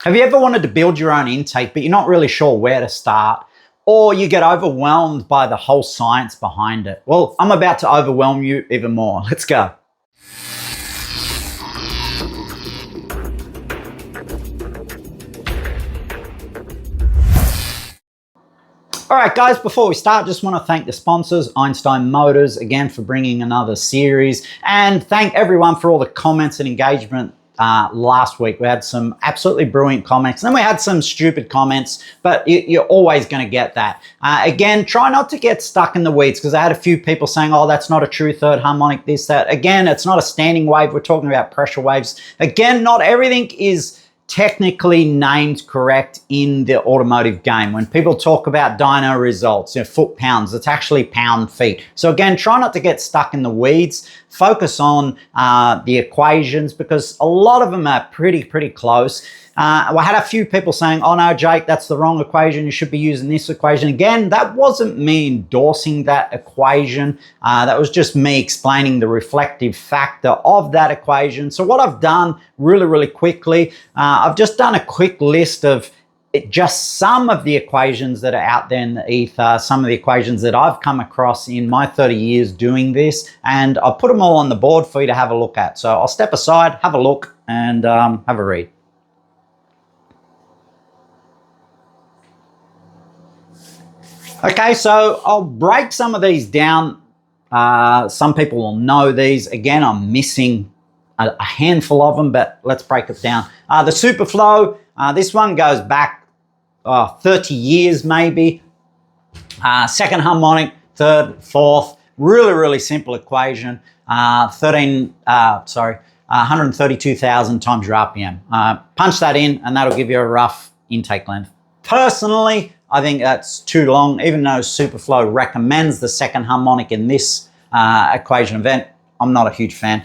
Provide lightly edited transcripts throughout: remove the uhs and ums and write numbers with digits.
Have you ever wanted to build your own intake, but you're not really sure where to start, or you get overwhelmed by the whole science behind it? Well, I'm about to overwhelm you even more. Let's go. All right, guys, before we start, just want to thank the sponsors, Einstein Motors, again, for bringing another series, and thank everyone for all the comments and engagement last week. We had some absolutely brilliant comments, and then we had some stupid comments, but you're always going to get that. Again, try not to get stuck in the weeds, because I had a few people saying, oh, that's not a true third harmonic, this, that. Again, it's not a standing wave. We're talking about pressure waves. Again, not everything is technically named correct in the automotive game. When people talk about dyno results, foot-pounds, it's actually pound-feet. So again, try not to get stuck in the weeds. Focus on the equations, because a lot of them are pretty close. I had a few people saying, oh no, Jake, that's the wrong equation. You should be using this equation. Again, that wasn't me endorsing that equation. That was just me explaining the reflective factor of that equation. So what I've done really quickly, I've just done a quick list of just some of the equations that are out there in the ether, some of the equations that I've come across in my 30 years doing this, and I'll put them all on the board for you to have a look at. So I'll step aside, have a look, and have a read. Okay, so I'll break some of these down. Some people will know these. Again, I'm missing a handful of them, but let's break it down. The superflow, this one goes back 30 years maybe. Second harmonic, third, fourth, really simple equation. 132,000 times your RPM. Punch that in and that'll give you a rough intake length. Personally, I think that's too long, even though Superflow recommends the second harmonic in this equation event. I'm not a huge fan.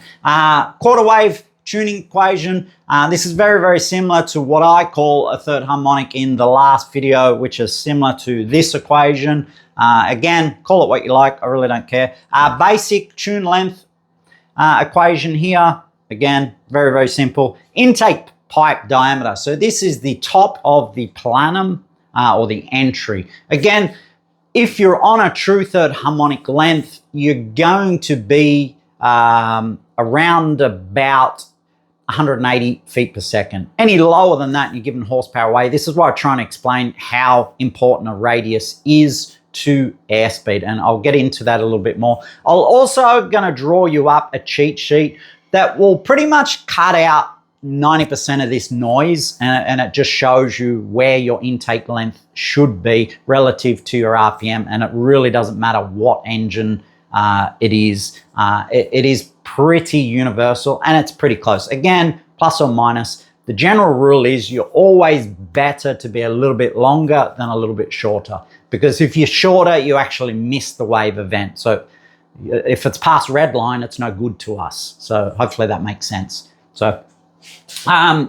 Quarter wave tuning equation. This is very similar to what I call a third harmonic in the last video, which is similar to this equation. Again, call it what you like. I really don't care. Basic tune length equation here. Again, very simple. Intake pipe diameter. So this is the top of the plenum or the entry. Again, if you're on a true third harmonic length, you're going to be around about 180 feet per second. Any lower than that, you're giving horsepower away. This is why I'm trying to explain how important a radius is to airspeed, and I'll get into that a little bit more. I'll also gonna draw you up a cheat sheet that will pretty much cut out 90% of this noise, and it just shows you where your intake length should be relative to your RPM, and it really doesn't matter what engine it is. It is pretty universal, and it's pretty close. Again, plus or minus. The general rule is you're always better to be a little bit longer than a little bit shorter, because if you're shorter, you actually miss the wave event. So if it's past red line, it's no good to us. So hopefully that makes sense. So then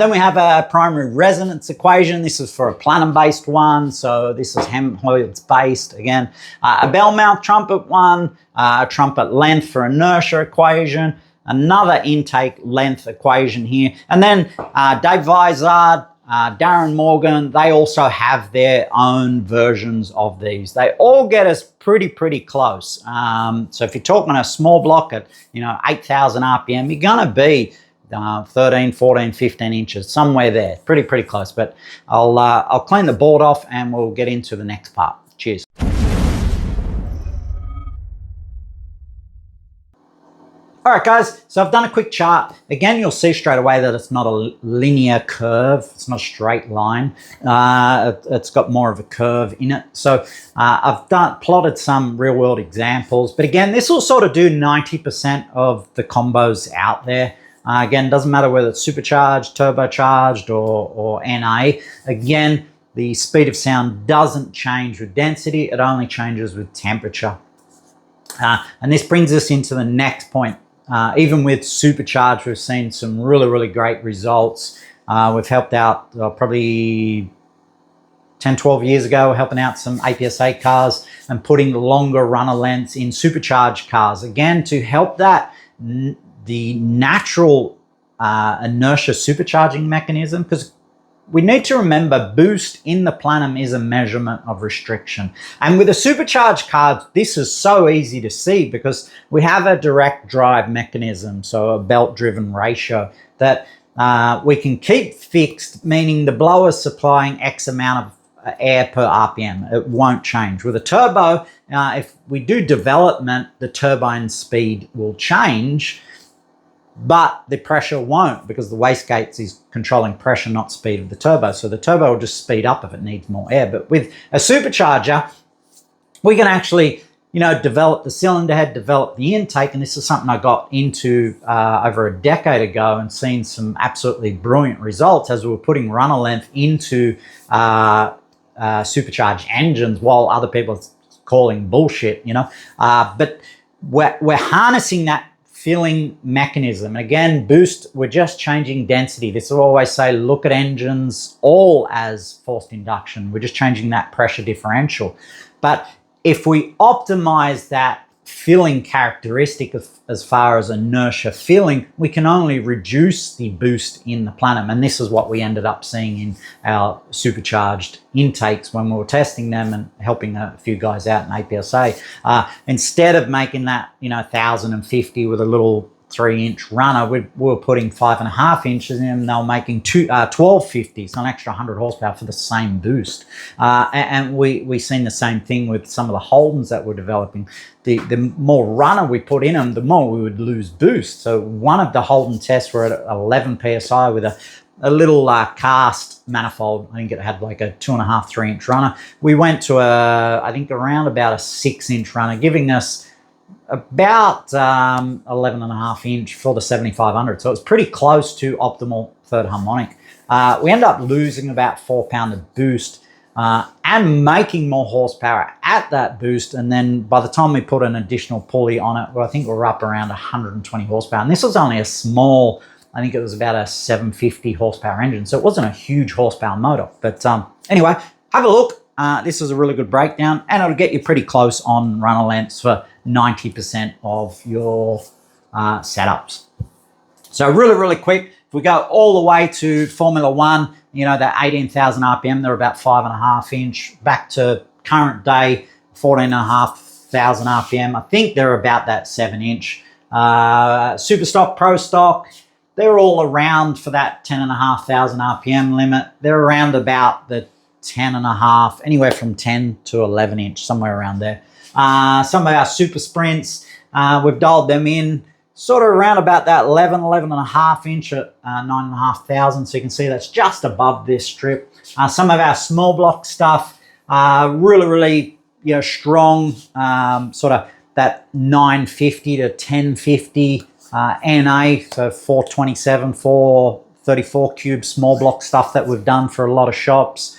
we have a primary resonance equation. This is for a plenum-based one, so this is Helmholtz-based. Again, a bell mouth trumpet one, a trumpet length for inertia equation, another intake length equation here, and then Dave Vizard, Darren Morgan, they also have their own versions of these. They all get us pretty close. So if you're talking a small block at 8,000 RPM, you're gonna be 13, 14, 15 inches, somewhere there, pretty close. But I'll clean the board off and we'll get into the next part. Cheers. All right, guys, so I've done a quick chart. Again, you'll see straight away that it's not a linear curve. It's not a straight line. It's got more of a curve in it. So I've plotted some real world examples, but again, this will sort of do 90% of the combos out there. Again, doesn't matter whether it's supercharged, turbocharged, or NA. Again, the speed of sound doesn't change with density. It only changes with temperature. And this brings us into the next point. Even with supercharged, we've seen some really great results. We've helped out probably 10, 12 years ago, helping out some APSA cars and putting longer runner lengths in supercharged cars. Again, to help that the natural inertia supercharging mechanism, because we need to remember boost in the plenum is a measurement of restriction. And with a supercharged car, this is so easy to see because we have a direct drive mechanism, so a belt-driven ratio that we can keep fixed, meaning the blower is supplying X amount of air per RPM. It won't change. With a turbo, if we do development, the turbine speed will change, but the pressure won't, because the wastegates is controlling pressure, not speed of the turbo. So the turbo will just speed up if it needs more air. But with a supercharger, we can actually, develop the cylinder head, develop the intake. And this is something I got into over a decade ago and seen some absolutely brilliant results as we were putting runner length into supercharged engines while other people are calling bullshit, but we're harnessing that filling mechanism. Again, boost, we're just changing density. This will always say, look at engines all as forced induction. We're just changing that pressure differential. But if we optimize that filling characteristic as far as inertia filling, we can only reduce the boost in the plenum. And this is what we ended up seeing in our supercharged intakes when we were testing them and helping a few guys out in APSA. Instead of making that 1,050 with a little 3-inch runner, we were putting 5.5 inches in, and they were making 1250, so an extra 100 horsepower for the same boost. And we seen the same thing with some of the Holdens that we're developing. The more runner we put in them, the more we would lose boost. So one of the Holden tests were at 11 psi with a little cast manifold. I think it had like a 2.5, 3-inch runner. We went to I think around about a 6-inch runner, giving us about 11.5 inch for the 7500. So it's pretty close to optimal third harmonic. We end up losing about 4 pound of boost and making more horsepower at that boost. And then by the time we put an additional pulley on it, well, I think we're up around 120 horsepower. And this was only a small, I think it was about a 750 horsepower engine. So it wasn't a huge horsepower motor. But anyway, have a look. This is a really good breakdown, and it'll get you pretty close on runner lengths for 90% of your setups. So really, really quick, if we go all the way to Formula One, that 18,000 RPM, they're about 5.5 inch, back to current day, 14,500 RPM. I think they're about that 7 inch. Super stock, pro stock, they're all around for that 10,500 RPM limit. They're around about the 10.5, anywhere from 10 to 11 inch, somewhere around there. Some of our super sprints, we've dialed them in sort of around about that 11.5 inch at 9,500. So you can see that's just above this strip. Some of our small block stuff, really, really, strong, sort of that 950 to 1050 NA, so 427, 434 cube small block stuff that we've done for a lot of shops.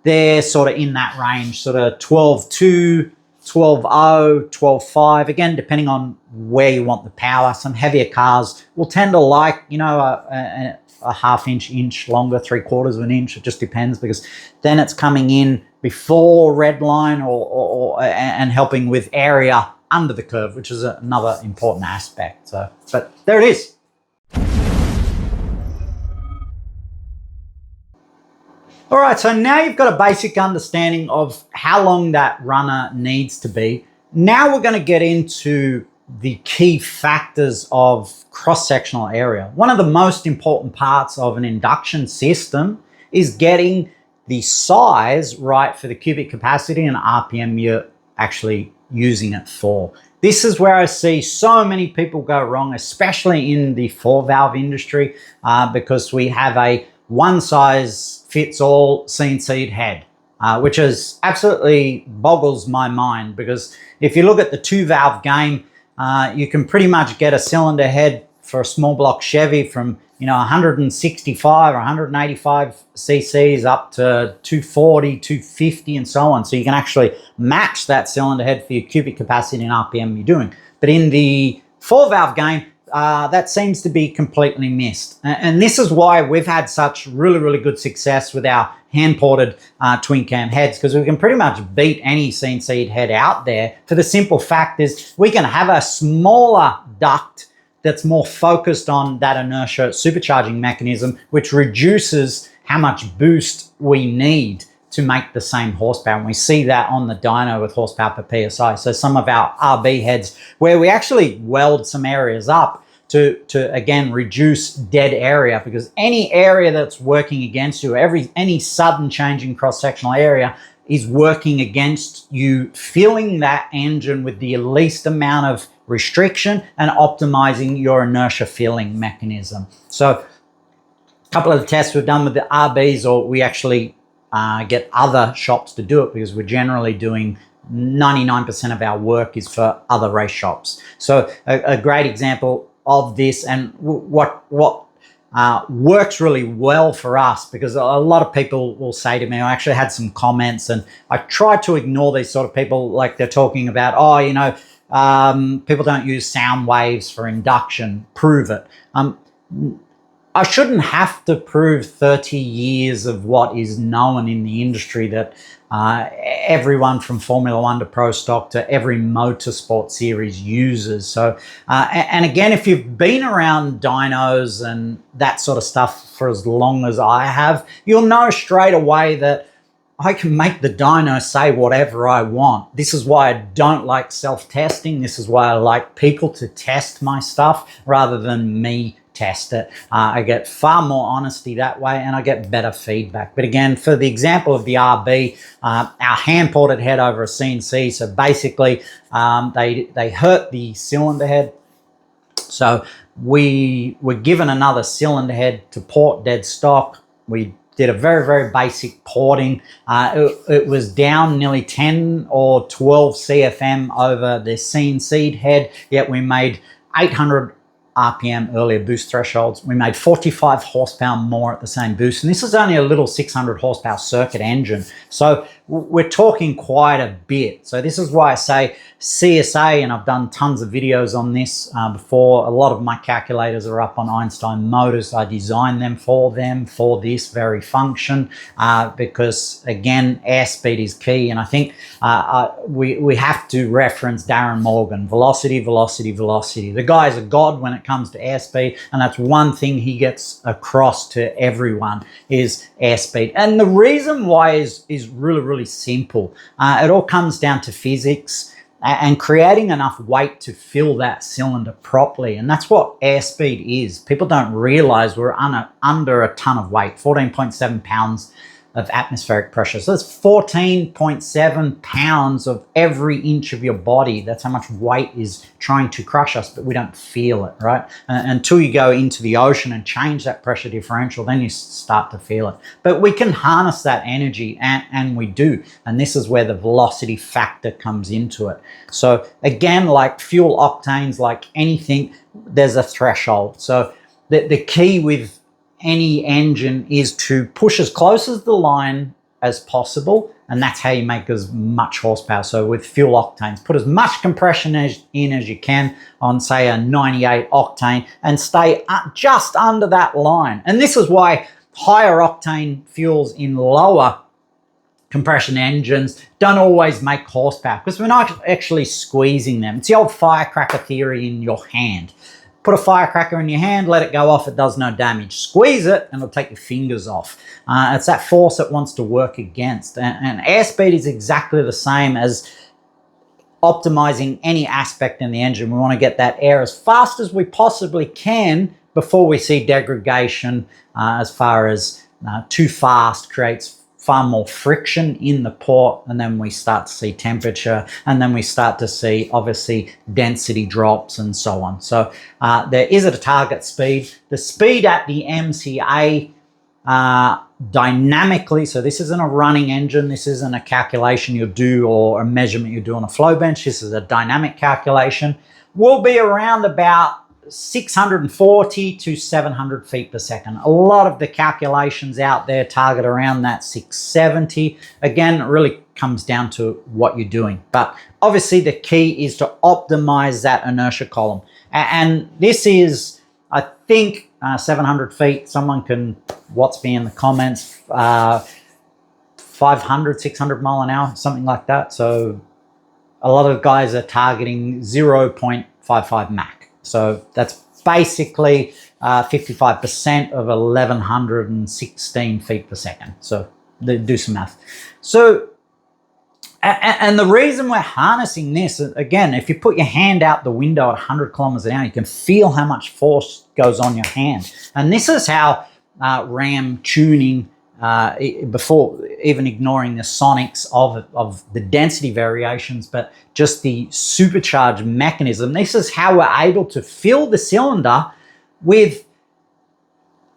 They're sort of in that range, sort of 12.2, 12.0, 12.5, again, depending on where you want the power. Some heavier cars will tend to like, a half inch longer, 3/4 of an inch. It just depends, because then it's coming in before red line and helping with area under the curve, which is another important aspect. So, but there it is. All right, so now you've got a basic understanding of how long that runner needs to be. Now we're going to get into the key factors of cross-sectional area. One of the most important parts of an induction system is getting the size right for the cubic capacity and RPM you're actually using it for. This is where I see so many people go wrong, especially in the 4-valve industry, because we have a one-size-fits-all CNC'd head, which is absolutely boggles my mind, because if you look at the 2-valve game, you can pretty much get a cylinder head for a small block Chevy from 165 or 185 cc's up to 240, 250 and so on. So you can actually match that cylinder head for your cubic capacity and RPM you're doing. But in the 4-valve game, that seems to be completely missed. And this is why we've had such really, really good success with our hand-ported twin cam heads, because we can pretty much beat any CNC'd head out there, for the simple fact is we can have a smaller duct that's more focused on that inertia supercharging mechanism, which reduces how much boost we need to make the same horsepower. And we see that on the dyno with horsepower per PSI. So some of our RB heads, where we actually weld some areas up to again reduce dead area, because any area that's working against you, any sudden change in cross-sectional area is working against you filling that engine with the least amount of restriction and optimizing your inertia filling mechanism. So a couple of the tests we've done with the RBs, or we actually get other shops to do it, because we're generally doing 99% of our work is for other race shops. So a great example of this, and what works really well for us, because a lot of people will say to me, I actually had some comments, and I try to ignore these sort of people, like they're talking about, oh, you know, people don't use sound waves for induction, prove it. I shouldn't have to prove 30 years of what is known in the industry that everyone from Formula One to Pro Stock to every motorsport series uses. So, and again, if you've been around dynos and that sort of stuff for as long as I have, you'll know straight away that I can make the dyno say whatever I want. This is why I don't like self-testing. This is why I like people to test my stuff rather than me test it. I get far more honesty that way, and I get better feedback. But again, for the example of the RB, our hand-ported head over a CNC, so basically they hurt the cylinder head. So we were given another cylinder head to port dead stock. We did a very, very basic porting. It was down nearly 10 or 12 CFM over the CNC'd head, yet we made 800 RPM earlier boost thresholds. We made 45 horsepower more at the same boost. And this is only a little 600 horsepower circuit engine. So we're talking quite a bit. So this is why I say CSA, and I've done tons of videos on this before. A lot of my calculators are up on Einstein Motors. I designed them for this very function because, again, airspeed is key. And I think we have to reference Darren Morgan, velocity, velocity, velocity. The guy's a god when it comes to airspeed, and that's one thing he gets across to everyone is airspeed. And the reason why is really, really simple. It all comes down to physics and creating enough weight to fill that cylinder properly. And that's what airspeed is. People don't realize we're under a ton of weight, 14.7 pounds of atmospheric pressure. So that's 14.7 pounds of every inch of your body. That's how much weight is trying to crush us, but we don't feel it, right? Until you go into the ocean and change that pressure differential, then you start to feel it. But we can harness that energy, and we do. And this is where the velocity factor comes into it. So again, like fuel octanes, like anything, there's a threshold. So the key with any engine is to push as close as the line as possible, and that's how you make as much horsepower. So with fuel octanes, put as much compression in as you can on, say, a 98 octane, and stay just under that line. And this is why higher octane fuels in lower compression engines don't always make horsepower, because we're not actually squeezing them. It's the old firecracker theory in your hand. Put a firecracker in your hand, let it go off, it does no damage. Squeeze it and it'll take your fingers off. It's that force it wants to work against. And airspeed is exactly the same as optimizing any aspect in the engine. We want to get that air as fast as we possibly can before we see degradation, as far as too fast creates far more friction in the port, and then we start to see temperature, and then we start to see, obviously, density drops and so on. So there is at a target speed. The speed at the MCA dynamically, so this isn't a running engine, this isn't a calculation you'll do or a measurement you do on a flow bench, this is a dynamic calculation, will be around about 640 to 700 feet per second. A lot of the calculations out there target around that 670. Again, it really comes down to what you're doing. But obviously the key is to optimize that inertia column. And this is, I think, 700 feet. Someone can watch me in the comments. 500, 600 mile an hour, something like that. So a lot of guys are targeting 0.55 Mach. So that's basically 55% of 1116 feet per second. So do some math. So, and the reason we're harnessing this, again, if you put your hand out the window at 100 kilometers an hour, you can feel how much force goes on your hand. And this is how RAM tuning, before even ignoring the sonics of the density variations, but just the supercharged mechanism, this is how we're able to fill the cylinder with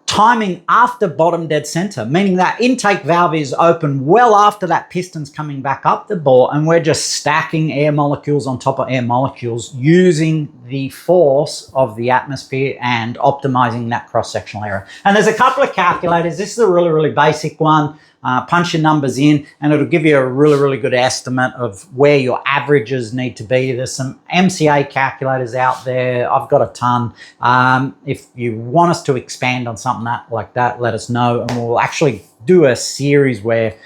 timing after bottom dead center, meaning that intake valve is open well after that piston's coming back up the bore, and we're just stacking air molecules on top of air molecules using the force of the atmosphere and optimizing that cross-sectional area. And there's a couple of calculators. This is a really, really basic one. Punch your numbers in and it'll give you a really, really good estimate of where your averages need to be. There's some MCA calculators out there. I've got a ton. If you want us to expand on something like that, let us know, and we'll actually do a series where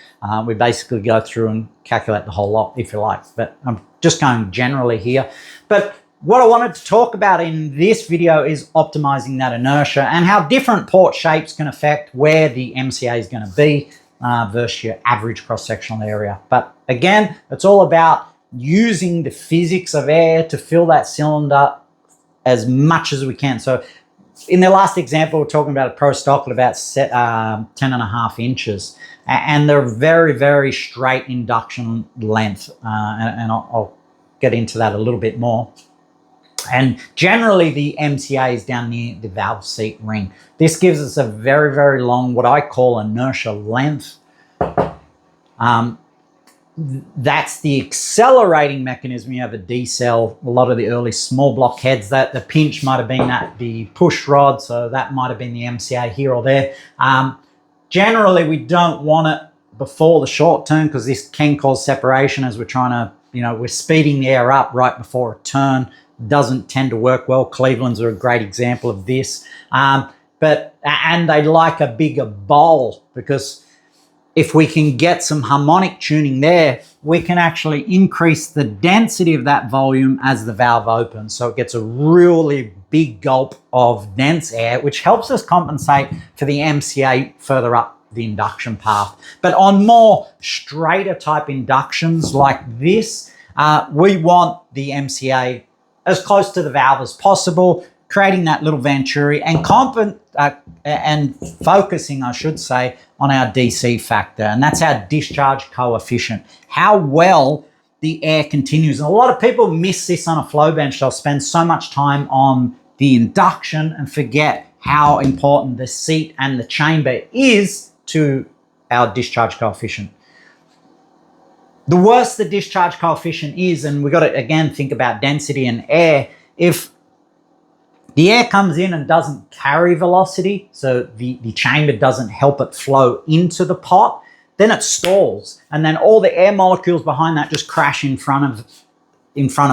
we basically go through and calculate the whole lot if you like. But I'm just going generally here. But what I wanted to talk about in this video is optimizing that inertia and how different port shapes can affect where the MCA is going to be versus your average cross-sectional area. But again, it's all about using the physics of air to fill that cylinder as much as we can. So in the last example, we're talking about a pro stock at about 10.5 inches. And they're very, very straight induction length. And I'll get into that a little bit more. And generally the MCA is down near the valve seat ring. This gives us a very, very long, what I call inertia length. That's the accelerating mechanism. You have a decel, a lot of the early small block heads, that the pinch might have been at the push rod, so that might have been the MCA here or there. Generally, we don't want it before the short turn because this can cause separation as we're trying to, we're speeding the air up right before a turn. Doesn't tend to work well. Cleveland's are a great example of this. And they like a bigger bowl, because if we can get some harmonic tuning there, we can actually increase the density of that volume as the valve opens. So it gets a really big gulp of dense air, which helps us compensate for the MCA further up the induction path. But on more straighter type inductions like this, we want the MCA as close to the valve as possible, creating that little venturi and focusing, I should say, on our DC factor. And that's our discharge coefficient, how well the air continues. And a lot of people miss this on a flow bench. They'll spend so much time on the induction and forget how important the seat and the chamber is to our discharge coefficient. The worse the discharge coefficient is, and we've got to, again, think about density and air. If the air comes in and doesn't carry velocity, so the chamber doesn't help it flow into the pot, then it stalls. And then all the air molecules behind that just crash in front of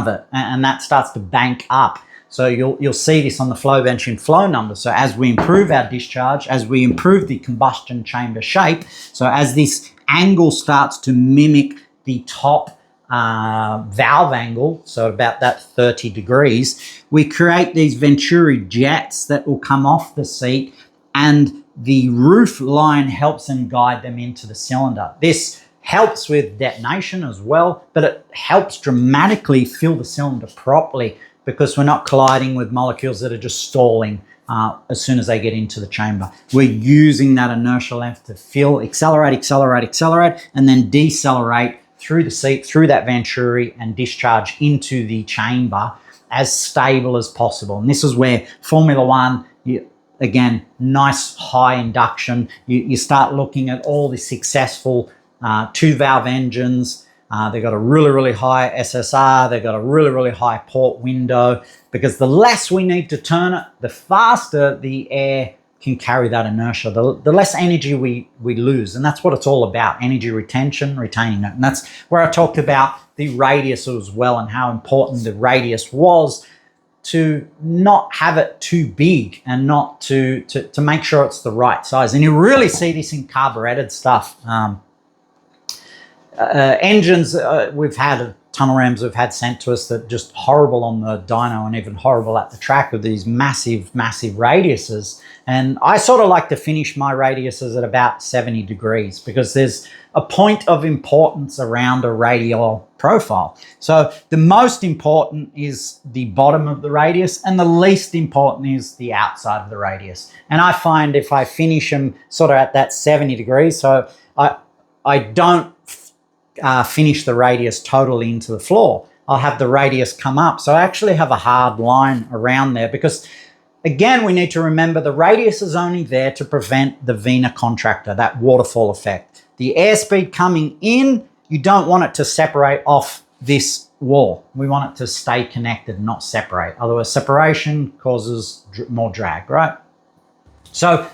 it, and that starts to bank up. So you'll see this on the flow bench in flow numbers. So as we improve our discharge, as we improve the combustion chamber shape, so as this angle starts to mimic the top valve angle, so about that 30 degrees, we create these venturi jets that will come off the seat, and the roof line helps and guide them into the cylinder. This helps with detonation as well, but it helps dramatically fill the cylinder properly, because we're not colliding with molecules that are just stalling as soon as they get into the chamber. We're using that inertial length to fill, accelerate, and then decelerate through the seat, through that venturi, and discharge into the chamber as stable as possible. And this is where Formula One, again, nice high induction. You start looking at all the successful two-valve engines. They've got a really, really high SSR. They've got a really, really high port window, because the less we need to turn it, the faster the air can carry that inertia, the less energy we lose. And that's what it's all about, energy retention, retaining it. And that's where I talked about the radius as well, and how important the radius was to not have it too big, and not to make sure it's the right size. And you really see this in carbureted stuff. Engines, we've had tunnel rams we've had sent to us that are just horrible on the dyno and even horrible at the track with these massive radiuses. And I sort of like to finish my radiuses at about 70 degrees because there's a point of importance around a radial profile. So the most important is the bottom of the radius and the least important is the outside of the radius. And I find if I finish them sort of at that 70 degrees, so I don't finish the radius totally into the floor. I'll have the radius come up. So I actually have a hard line around there because, again, we need to remember the radius is only there to prevent the vena contractor, that waterfall effect. The airspeed coming in, you don't want it to separate off this wall. We want it to stay connected, not separate. Otherwise, separation causes more drag, right? So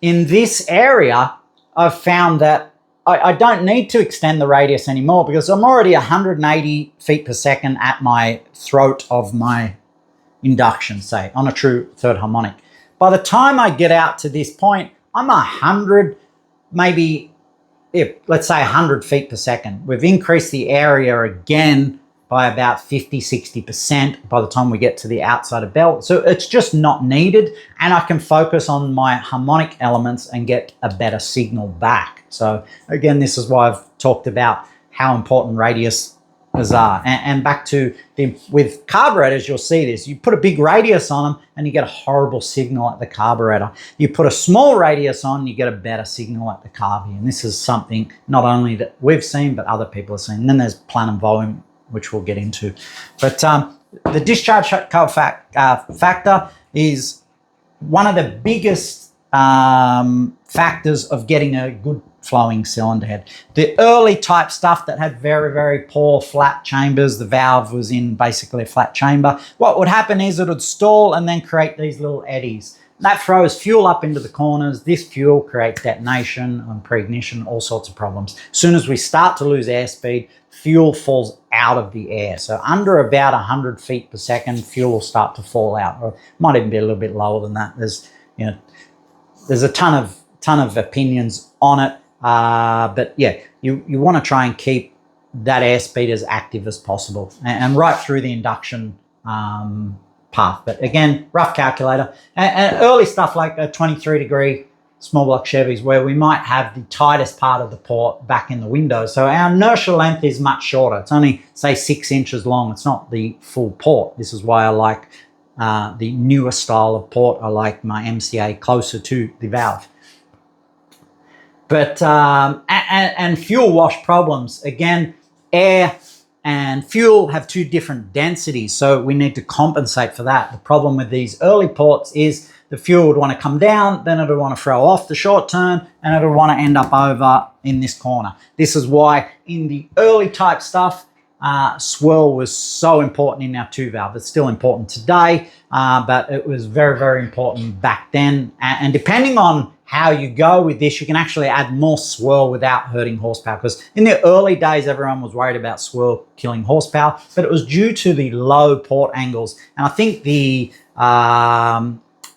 in this area, I've found that I don't need to extend the radius anymore because I'm already 180 feet per second at my throat of my induction, say, on a true third harmonic. By the time I get out to this point, I'm 100, maybe, let's say 100 feet per second. We've increased the area again by about 50, 60% by the time we get to the outside of belt. So it's just not needed, and I can focus on my harmonic elements and get a better signal back. So again, this is why I've talked about how important radiuses are. And back to with carburetors, you'll see this. You put a big radius on them and you get a horrible signal at the carburetor. You put a small radius on, you get a better signal at the carby. And this is something not only that we've seen, but other people have seen. And then there's plenum volume, which we'll get into. But the discharge factor is one of the biggest factors of getting a good flowing cylinder head. The early type stuff that had very poor flat chambers, the valve was in basically a flat chamber, what would happen is it would stall and then create these little eddies. That throws fuel up into the corners. This fuel creates detonation and pre-ignition, all sorts of problems. As soon as we start to lose airspeed, fuel falls out of the air. So under about 100 feet per second, fuel will start to fall out, or it might even be a little bit lower than that. There's a ton of opinions on it. But yeah, you want to try and keep that airspeed as active as possible and right through the induction path. But again, rough calculator and early stuff like a 23 degree small block Chevys where we might have the tightest part of the port back in the window. So our inertial length is much shorter. It's only, say, 6 inches long. It's not the full port. This is why I like the newer style of port. I like my MCA closer to the valve. But and fuel wash problems, again, air and fuel have two different densities, so we need to compensate for that. The problem with these early ports is the fuel would want to come down, then it would want to throw off the short turn, and it would want to end up over in this corner. This is why in the early type stuff, swirl was so important in our 2-valve. It's still important today, but it was very important back then. And depending on how you go with this, you can actually add more swirl without hurting horsepower, because in the early days, everyone was worried about swirl killing horsepower, but it was due to the low port angles. And I think the,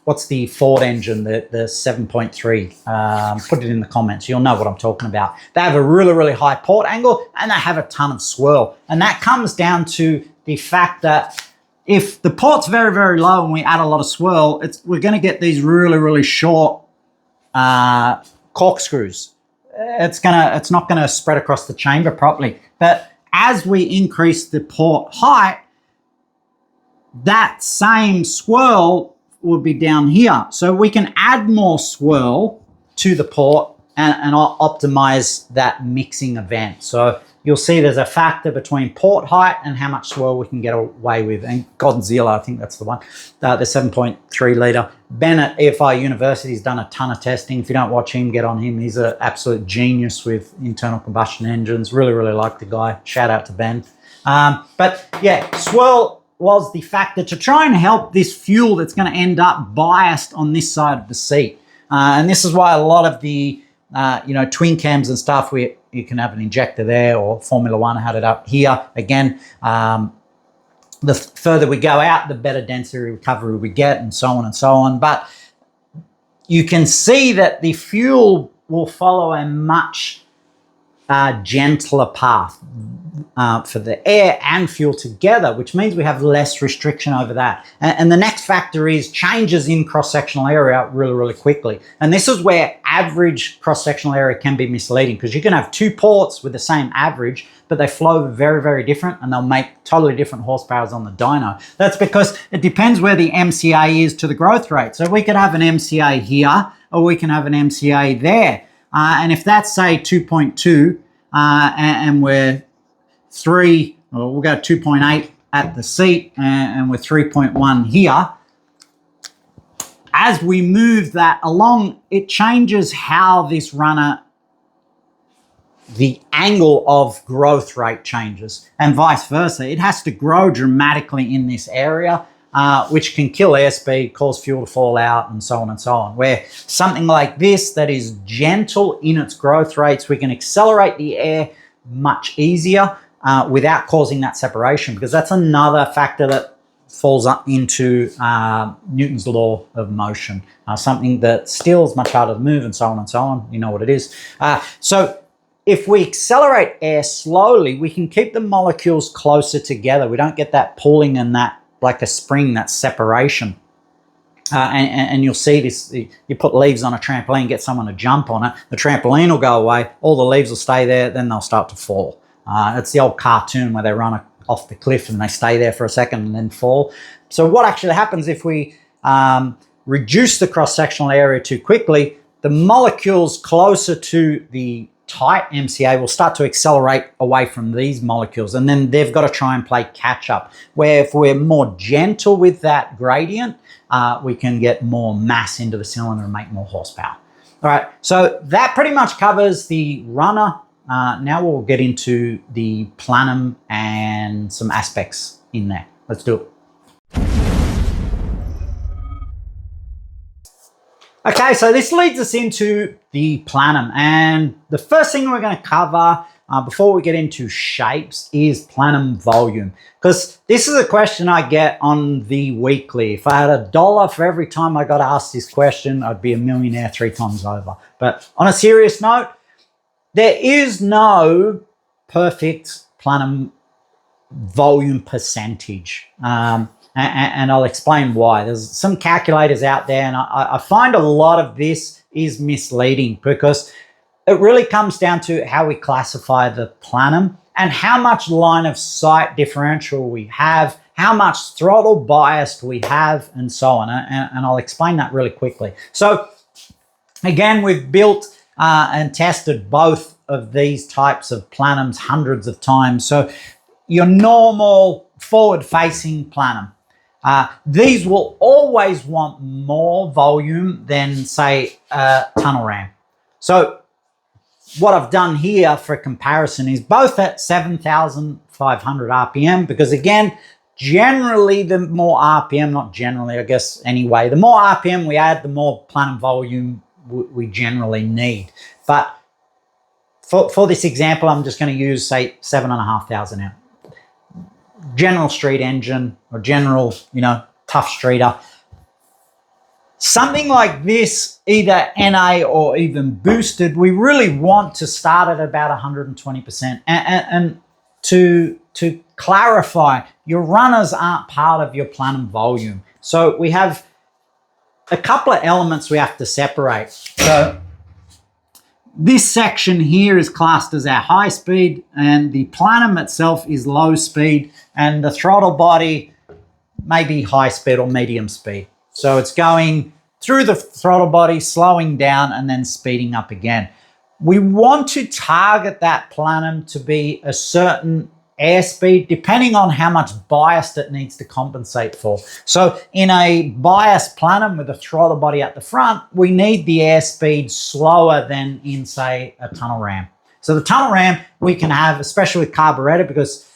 what's the Ford engine, the 7.3, put it in the comments, you'll know what I'm talking about. They have a really high port angle and they have a ton of swirl. And that comes down to the fact that if the port's very low and we add a lot of swirl, we're gonna get these really short corkscrews. It's not gonna spread across the chamber properly. But as we increase the port height, that same swirl will be down here. So we can add more swirl to the port and optimize that mixing event. So you'll see there's a factor between port height and how much swirl we can get away with. And Godzilla, I think that's the one, the 7.3 litre. Ben at EFI University has done a ton of testing. If you don't watch him, get on him. He's an absolute genius with internal combustion engines. Really like the guy. Shout out to Ben. But yeah, swirl was the factor to try and help this fuel that's going to end up biased on this side of the seat. And this is why a lot of the twin cams and stuff, you can have an injector there, or Formula One had it up here. Again, the further we go out, the better density recovery we get, and so on and so on. But you can see that the fuel will follow a much gentler path for the air and fuel together, which means we have less restriction over that. And the next factor is changes in cross-sectional area really, really quickly. And this is where average cross-sectional area can be misleading, because you can have two ports with the same average, but they flow very, very different, and they'll make totally different horsepowers on the dyno. That's because it depends where the MCA is to the growth rate. So we could have an MCA here, or we can have an MCA there. And if that's, say, 2.2, and we're 3, or we'll go 2.8 at the seat, and we're 3.1 here, as we move that along, it changes how this runner, the angle of growth rate changes, and vice versa. It has to grow dramatically in this area, which can kill airspeed, cause fuel to fall out, and so on and so on. Where something like this that is gentle in its growth rates, we can accelerate the air much easier without causing that separation, because that's another factor that falls up into Newton's law of motion, something that still is much harder to move, and so on and so on. You know what it is. So if we accelerate air slowly, we can keep the molecules closer together. We don't get that pulling and that, like a spring, that separation. And you'll see this, you put leaves on a trampoline, get someone to jump on it, the trampoline will go away, all the leaves will stay there, then they'll start to fall. It's the old cartoon where they run off the cliff and they stay there for a second and then fall. So what actually happens if we reduce the cross-sectional area too quickly, the molecules closer to the tight MCA will start to accelerate away from these molecules, and then they've got to try and play catch up. Where if we're more gentle with that gradient, we can get more mass into the cylinder and make more horsepower. All right, so that pretty much covers the runner. Now we'll get into the plenum and some aspects in there. Let's do it. Okay, so this leads us into the plenum, and the first thing we're going to cover before we get into shapes is plenum volume, because this is a question I get on the weekly. If I had $1 for every time I got asked this question, I'd be a millionaire 3 times over. But on a serious note, there is no perfect plenum volume percentage. And I'll explain why. There's some calculators out there, and I find a lot of this is misleading, because it really comes down to how we classify the plenum and how much line of sight differential we have, how much throttle bias we have, and so on. And I'll explain that really quickly. So again, we've built and tested both of these types of plenums hundreds of times. So your normal forward-facing plenum, these will always want more volume than, say, a tunnel ram. So what I've done here for comparison is both at 7,500 RPM, because again, generally the more RPM, not generally, I guess anyway, the more RPM we add, the more plenum volume we generally need. But for this example, I'm just going to use, say, 7,500 now. General street engine, or general, tough streeter. Something like this, either NA or even boosted, we really want to start at about 120%. And to clarify, your runners aren't part of your plenum volume. So we have a couple of elements we have to separate. So this section here is classed as our high speed, and the plenum itself is low speed, and the throttle body may be high speed or medium speed. So it's going through the throttle body, slowing down, and then speeding up again. We want to target that plenum to be a certain airspeed, depending on how much bias it needs to compensate for. So in a biased plenum with a throttle body at the front, we need the airspeed slower than in, say, a tunnel ram. So the tunnel ram we can have, especially with carburetor, because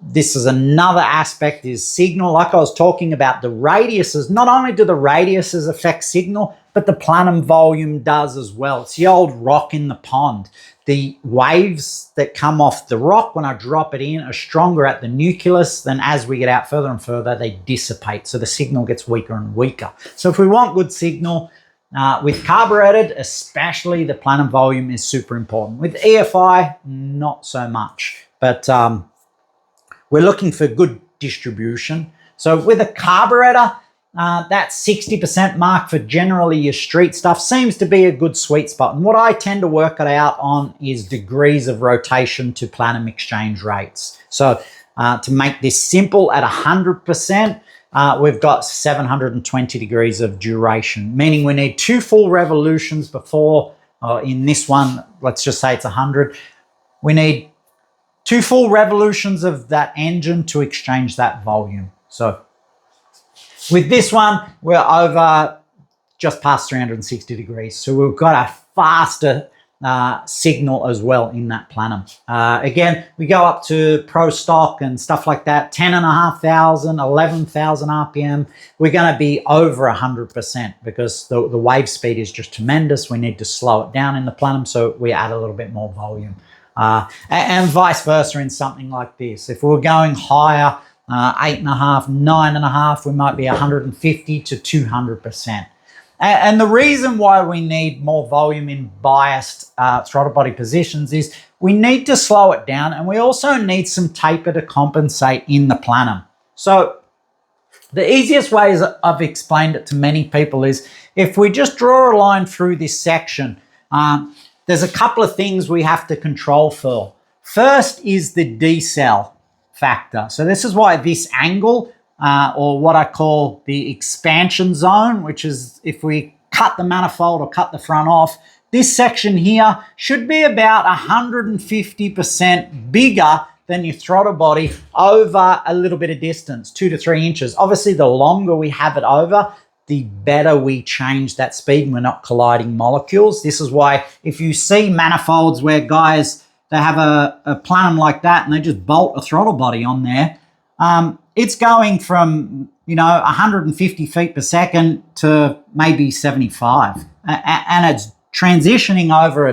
this is another aspect, is signal. Like I was talking about, the radiuses, not only do the radiuses affect signal, but the plenum volume does as well. It's the old rock in the pond. The waves that come off the rock when I drop it in are stronger at the nucleus, than as we get out further and further, they dissipate. So the signal gets weaker and weaker. So if we want good signal, With carbureted, especially, the plenum volume is super important. With EFI, not so much, but we're looking for good distribution. So with a carburetor, that 60% mark for generally your street stuff seems to be a good sweet spot. And what I tend to work it out on is degrees of rotation to plenum exchange rates. So to make this simple, at 100%, we've got 720 degrees of duration, meaning we need 2 full revolutions before, in this one, let's just say it's 100, we need 2 full revolutions of that engine to exchange that volume. So with this one, we're over just past 360 degrees. So we've got a faster signal as well in that plenum. Again, we go up to pro stock and stuff like that, 10,500, 11,000 RPM. We're going to be over 100% because the wave speed is just tremendous. We need to slow it down in the plenum, so we add a little bit more volume. And vice versa in something like this. If we're going higher, 8.5, 9.5, we might be 150 to 200%. And the reason why we need more volume in biased throttle body positions is we need to slow it down, and we also need some taper to compensate in the plenum. So the easiest way, as I've explained it to many people, is if we just draw a line through this section, there's a couple of things we have to control for. First is the decel factor. So this is why this angle, or what I call the expansion zone, which is if we cut the manifold or cut the front off, this section here should be about 150% bigger than your throttle body over a little bit of distance, 2 to 3 inches. Obviously, the longer we have it over, the better we change that speed and we're not colliding molecules. This is why if you see manifolds where guys, they have a plenum like that and they just bolt a throttle body on there, it's going from, 150 feet per second to maybe 75. And it's transitioning over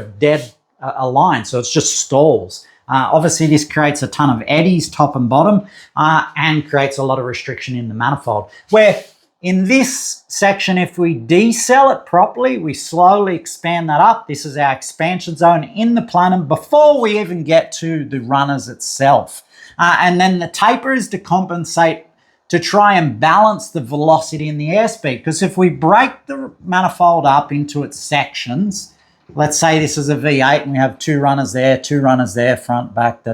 a line, so it's just stalls. Obviously, this creates a ton of eddies, top and bottom, and creates a lot of restriction in the manifold. Where in this section, if we decel it properly, we slowly expand that up. This is our expansion zone in the plenum before we even get to the runners itself. And then the taper is to compensate to try and balance the velocity and the airspeed. Because if we break the manifold up into its sections, let's say this is a V8 and we have 2 runners there, 2 runners there, front, back,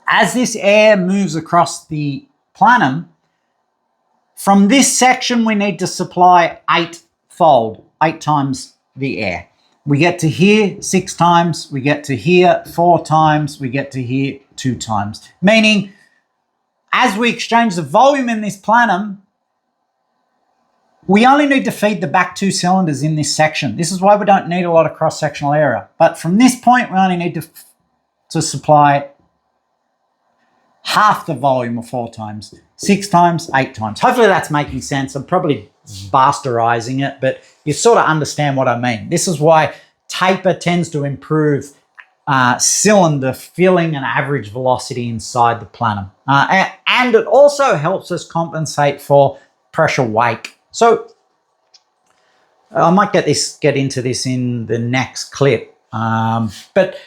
As this air moves across the plenum, from this section, we need to supply 8-fold, 8 times the air. We get to here 6 times, we get to here 4 times, we get to here 2 times. Meaning, as we exchange the volume in this plenum, we only need to feed the back 2 cylinders in this section. This is why we don't need a lot of cross-sectional area. But from this point, we only need to supply half the volume of 4 times, 6 times, 8 times. Hopefully that's making sense. I'm probably bastardizing it, but you sort of understand what I mean. This is why taper tends to improve cylinder filling and average velocity inside the plenum. And it also helps us compensate for pressure wake. So I might get into this in the next clip. But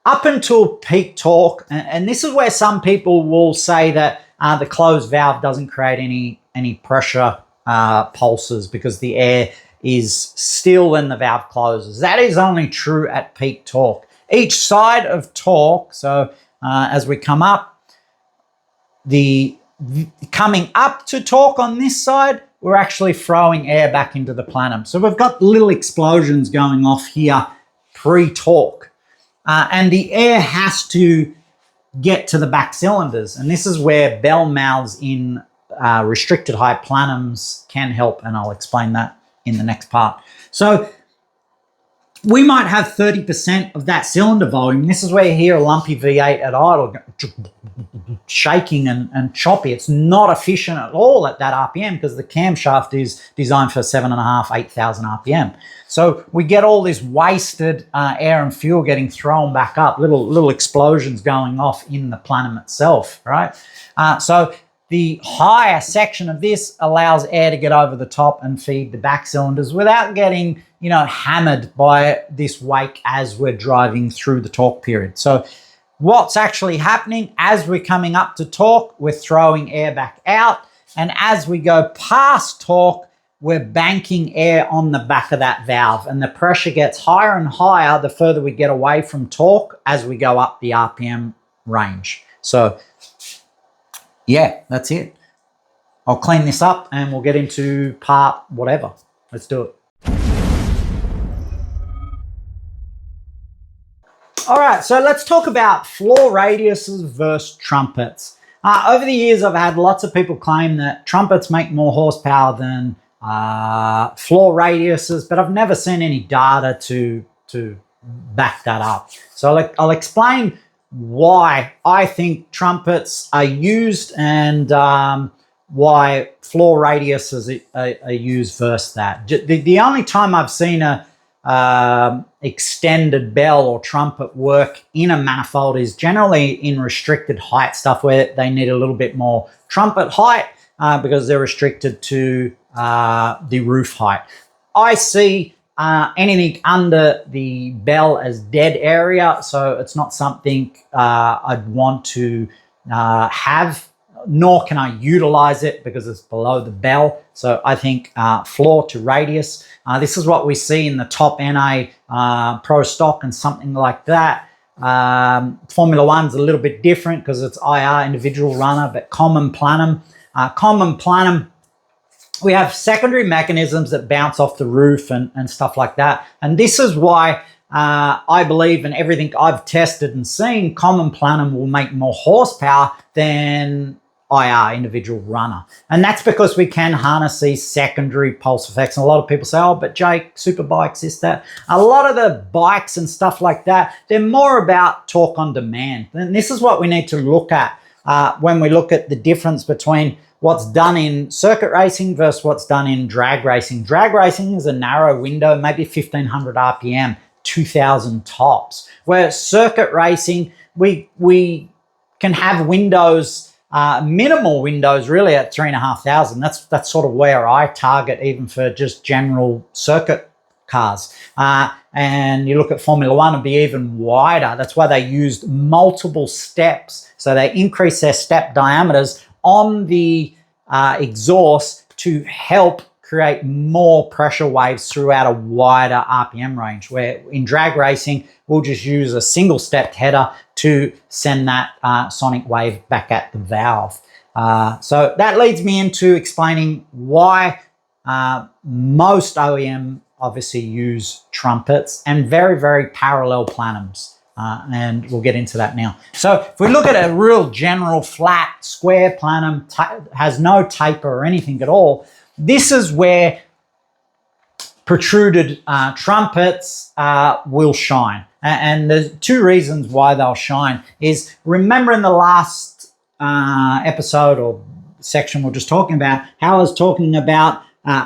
up until peak torque, and this is where some people will say that the closed valve doesn't create any pressure pulses because the air is still when the valve closes. That is only true at peak torque. Each side of torque, so as we come up, coming up to torque on this side, we're actually throwing air back into the plenum. So we've got little explosions going off here pre-torque. And the air has to get to the back cylinders. And this is where bell mouths in restricted height plenums can help, and I'll explain that in the next part. So we might have 30% of that cylinder volume. This is where you hear a lumpy V8 at idle shaking and choppy. It's not efficient at all at that RPM because the camshaft is designed for 7.5, 8,000 RPM. So we get all this wasted air and fuel getting thrown back up, little explosions going off in the plenum itself, right? So the higher section of this allows air to get over the top and feed the back cylinders without getting, you know, hammered by this wake as we're driving through the torque period. So what's actually happening as we're coming up to torque, we're throwing air back out. And as we go past torque, we're banking air on the back of that valve, and the pressure gets higher and higher the further we get away from torque as we go up the RPM range. So yeah, that's it. I'll clean this up and we'll get into part whatever. Let's do it. All right, so let's talk about floor radiuses versus trumpets. Over the years, I've had lots of people claim that trumpets make more horsepower than floor radiuses, but I've never seen any data to back that up. So I'll explain why I think trumpets are used and why floor radiuses are used versus that. The only time I've seen a extended bell or trumpet work in a manifold is generally in restricted height stuff where they need a little bit more trumpet height because they're restricted to the roof height. I see anything under the bell as dead area, so it's not something I'd want to have, nor can I utilize it because it's below the bell. So I think floor to radius. This is what we see in the top NA Pro Stock and something like that. Formula One's a little bit different because it's IR, individual runner, but common plenum. Common plenum, we have secondary mechanisms that bounce off the roof and stuff like that. And this is why I believe, in everything I've tested and seen, common plenum will make more horsepower than IR, individual runner. And that's because we can harness these secondary pulse effects. And a lot of people say, oh, but Jake, super bikes, this, that. A lot of the bikes and stuff like that, they're more about torque on demand. And this is what we need to look at when we look at the difference between what's done in circuit racing versus what's done in drag racing. Drag racing is a narrow window, maybe 1500 RPM, 2000 tops. Where circuit racing, we can have windows, minimal windows really at 3,500. That's sort of where I target even for just general circuit cars. And you look at Formula One, it'd be even wider. That's why they used multiple steps. So they increase their step diameters on the exhaust to help create more pressure waves throughout a wider RPM range, where in drag racing, we'll just use a single stepped header to send that sonic wave back at the valve. So that leads me into explaining why most OEM obviously use trumpets and very, very parallel plenums. And we'll get into that now. So if we look at a real general flat square plenum, has no taper or anything at all, this is where protruded trumpets will shine. And there's two reasons why they'll shine is, remember in the last episode or section we're just talking about, how I was talking about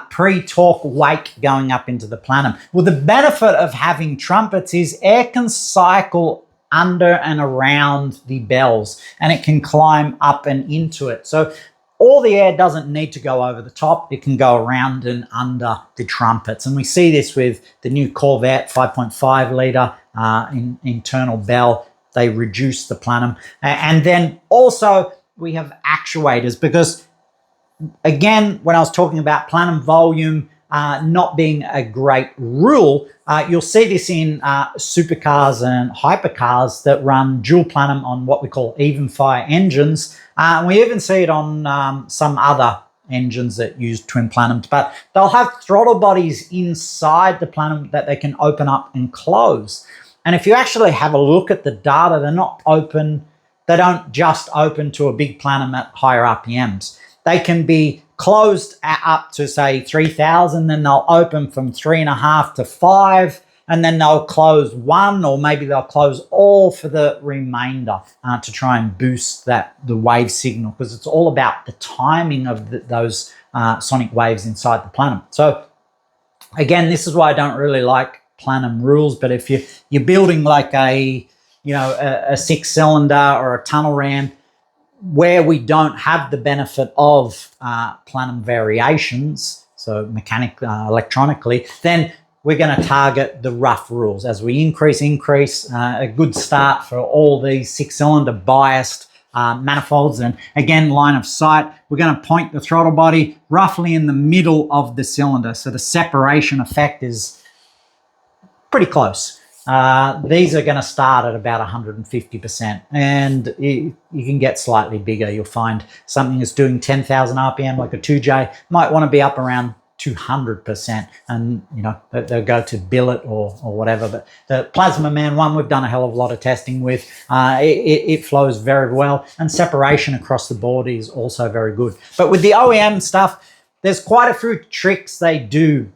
pre-torque wake going up into the plenum. Well, the benefit of having trumpets is air can cycle under and around the bells, and it can climb up and into it. So all the air doesn't need to go over the top. It can go around and under the trumpets. And we see this with the new Corvette 5.5 litre internal bell. They reduce the plenum. And then also we have actuators, because again, when I was talking about plenum volume not being a great rule, you'll see this in supercars and hypercars that run dual plenum on what we call even fire engines. We even see it on some other engines that use twin plenums, but they'll have throttle bodies inside the plenum that they can open up and close. And if you actually have a look at the data, they're not open. They don't just open to a big plenum at higher RPMs. They can be closed up to say 3,000, then they'll open from 3.5 to 5, and then they'll close 1, or maybe they'll close all for the remainder to try and boost the wave signal, because it's all about the timing of those sonic waves inside the plenum. So again, this is why I don't really like plenum rules, but if you're building like a 6-cylinder or a tunnel ram, where we don't have the benefit of plenum variations, so electronically, then we're going to target the rough rules. As we increase, a good start for all these 6-cylinder biased manifolds. And again, line of sight, we're going to point the throttle body roughly in the middle of the cylinder. So the separation effect is pretty close. These are going to start at about 150%, and you can get slightly bigger. You'll find something that's doing 10,000 RPM, like a 2J, might want to be up around 200%, and you know they'll go to billet or whatever. But the Plasma Man one, we've done a hell of a lot of testing with. It flows very well, and separation across the board is also very good. But with the OEM stuff, there's quite a few tricks they do.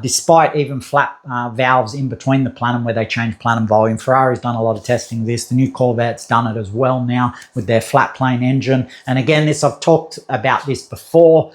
Despite even flat valves in between the plenum where they change plenum volume. Ferrari's done a lot of testing of this. The new Corvette's done it as well now with their flat plane engine. And again, I've talked about this before.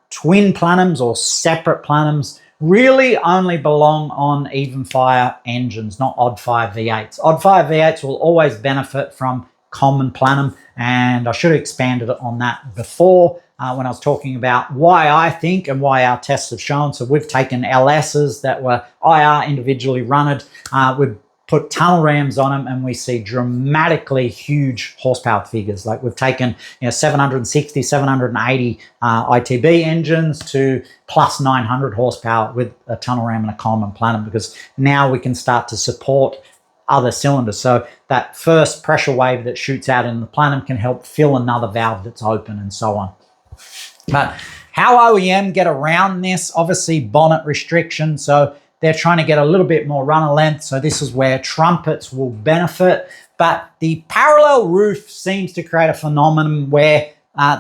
Twin plenums or separate plenums really only belong on even fire engines, not odd fire V8s. Odd fire V8s will always benefit from common plenum, and I should have expanded on that before when I was talking about why I think and why our tests have shown. So we've taken LSs that were IR individually runned, we've put tunnel rams on them, and we see dramatically huge horsepower figures. Like we've taken 760, 780 ITB engines to plus 900 horsepower with a tunnel ram and a common plenum, because now we can start to support other cylinders. So that first pressure wave that shoots out in the plenum can help fill another valve that's open and so on. But how OEM get around this? Obviously bonnet restriction. So they're trying to get a little bit more runner length. So this is where trumpets will benefit. But the parallel roof seems to create a phenomenon where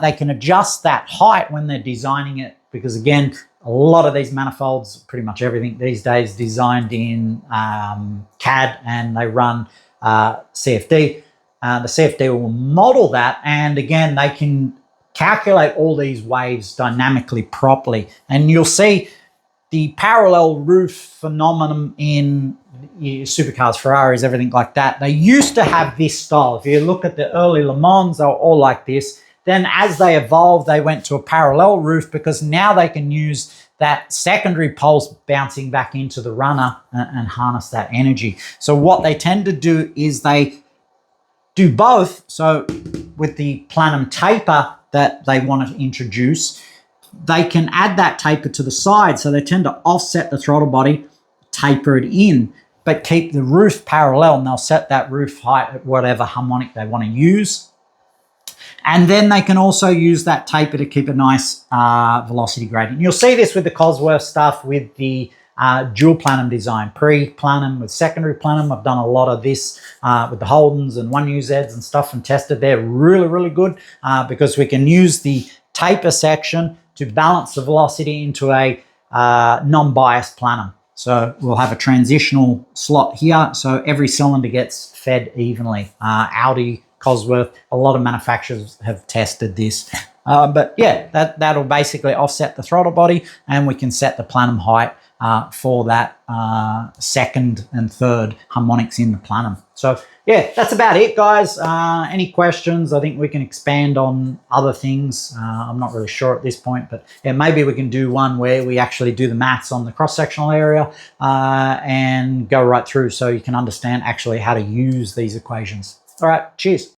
they can adjust that height when they're designing it. Because again, a lot of these manifolds, pretty much everything these days, designed in CAD, and they run CFD. The CFD will model that, and again, they can calculate all these waves dynamically properly. And you'll see the parallel roof phenomenon in supercars, Ferraris, everything like that. They used to have this style. If you look at the early Le Mans, they were all like this. Then as they evolved, they went to a parallel roof, because now they can use that secondary pulse bouncing back into the runner and harness that energy. So what they tend to do is they do both. So with the plenum taper that they want to introduce, they can add that taper to the side. So they tend to offset the throttle body, taper it in, but keep the roof parallel, and they'll set that roof height at whatever harmonic they want to use. And then they can also use that taper to keep a nice velocity gradient. You'll see this with the Cosworth stuff with the dual plenum design, pre-plenum with secondary plenum. I've done a lot of this with the Holdens and 1UZs and stuff, and tested. They're really, really good because we can use the taper section to balance the velocity into a non-biased plenum. So we'll have a transitional slot here, so every cylinder gets fed evenly. Audi, Cosworth, a lot of manufacturers have tested this. But yeah, that'll basically offset the throttle body, and we can set the plenum height for that second and third harmonics in the plenum. So yeah, that's about it, guys. Any questions? I think we can expand on other things. I'm not really sure at this point, but yeah, maybe we can do one where we actually do the maths on the cross-sectional area and go right through so you can understand actually how to use these equations. All right, cheers.